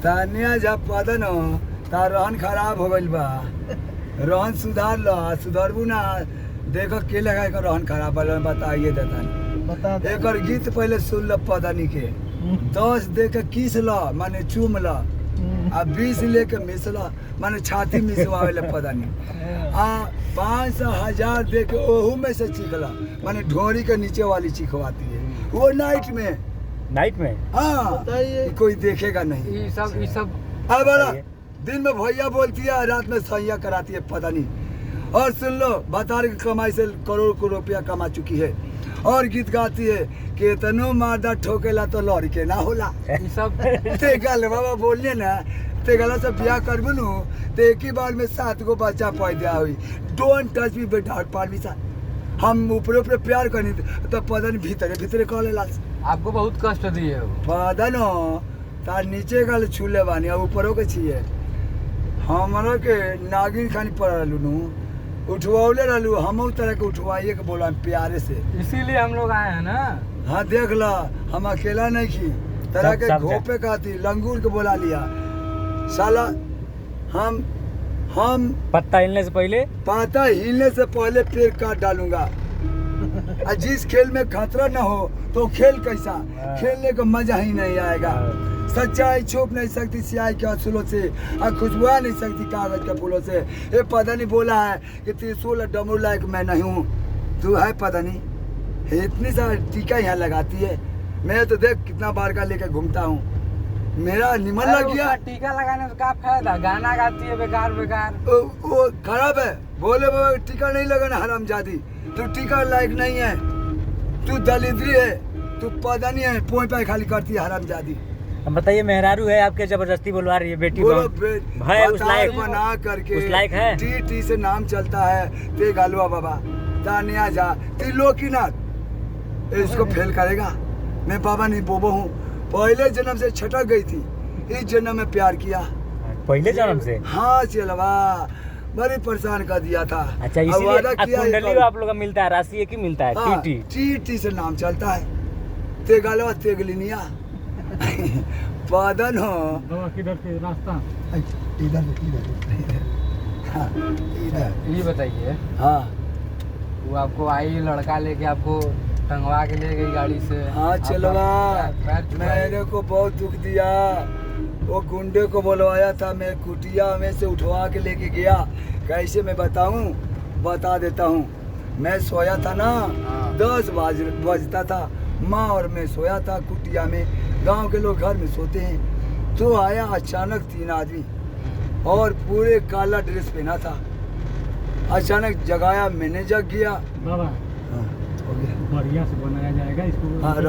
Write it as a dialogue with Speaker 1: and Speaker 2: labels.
Speaker 1: तानिया जब पता न तार रहन खराब हो गइल बा, रहन सुधार लो, सुधरबू ना देखो के लगा कर रहन खराब बा बताइए देता एकर गीत पहले सुन लो पदानी के 10 दे के किस लो माने चूम लो आ 20 लेके मिस लो माने छाती मिसवावे ले पदानी आ 500,000 दे के ओहू में से चीख लो माने ढोरी के नीचे वाली चीखवाती है वो नाइट में हाँ कोई देखेगा नहीं
Speaker 2: ये सब
Speaker 1: हाँ बड़ा दिन में भैया बोलती है रात में सैया कराती है पता नहीं। और सुन लो बतार की कमाई से करोड़ रुपया कमा चुकी है और गीत गाती है कि तनु मारदा ठोकेला तो लौरी के ना होला
Speaker 2: सब
Speaker 1: ते गल बाबा बोलिए ना ते गला से ब्याह करबू नु ते एक ही बार में 7 गो बच्चा पैदा हुई। डोंट टच मी बेटा पार भी हम ऊपर प्यार करनी तो पता नहीं भीतरे कह लेला
Speaker 2: आपको बहुत कष्ट दिए हो
Speaker 1: पता न तार नीचे गल छूले बानी और ऊपरों के छिए हमरा के नागिन खानी पड़लू नु उठवाले रहलू हम तरह के उठवाइए के बोला प्यारे से
Speaker 2: इसीलिए हम लोग आए हैं ना।
Speaker 1: हाँ देख ला हम अकेला नहीं की तरह के घोपे कहती लंगूर के बोला लिया साला हम
Speaker 3: पत्ता हिलने से पहले पेड़ काट डालूंगा और जिस खेल में खतरा न हो तो खेल कैसा खेलने का मजा ही नहीं आएगा। सच्चाई छुप नहीं सकती सियाही के असूलों से और खुशबुआ नहीं सकती कागज के फूलों से। ये पता नहीं बोला है कि त्रिशूल डमरू लायक मैं नहीं हूँ तू है पता नहीं इतनी सारी टीका यहाँ लगाती है मैं तो देख कितना बार का लेकर घूमता हूँ मेरा निमन लग गया।
Speaker 2: टीका लगाने से क्या फायदा गाना गाती है बेकार
Speaker 1: वो खराब है बोले बाबा टीका नहीं लगाना हरामजादी तू टीका लायक नहीं है तू दलिद्री है तू पता नहीं है पोई पाई खाली करती है हरामजादी।
Speaker 3: अब बताइए मेहरारू है आपके जबरदस्ती बुलवा रही है बेटी
Speaker 1: भाई उस लायक बना करके
Speaker 3: उस लायक है
Speaker 1: टी से नाम चलता है ते गालुआ बाबा तानिया जा त्रिलोकीनाथ इसको फेल करेगा। मैं बाबा नहीं बोबो हूँ पहले जन्म से छटक गई थी इस जन्म में प्यार किया
Speaker 3: पहले जन्म से
Speaker 1: हाँ चलवा बड़ी परेशान कर दिया था।
Speaker 3: अच्छा इसीलिए आप लोग का मिलता है राशि एक ही मिलता है
Speaker 1: हाँ, टी से नाम चलता है ते गालवा तेगलिनिया पादन हो
Speaker 2: किधर से रास्ता
Speaker 1: इधर
Speaker 2: ये बताइए
Speaker 1: हाँ
Speaker 2: वो आपको आई लड़का लेके आपको टंगवा के ले गई गाड़ी से
Speaker 1: हाँ चलवा मैंने को बहुत दुख दिया वो गुंडे को बुलवाया था मैं कुटिया में से उठवा के लेके गया कैसे मैं बताऊं बता देता हूँ। मैं सोया था ना 10 बजता था माँ और मैं सोया था कुटिया में गांव के लोग घर में सोते हैं तो आया अचानक 3 आदमी और पूरे काला ड्रेस पहना था अचानक जगाया मैंने जग गया
Speaker 2: बाबा बढ़िया से बनाया जाएगा इसको।
Speaker 1: हाँ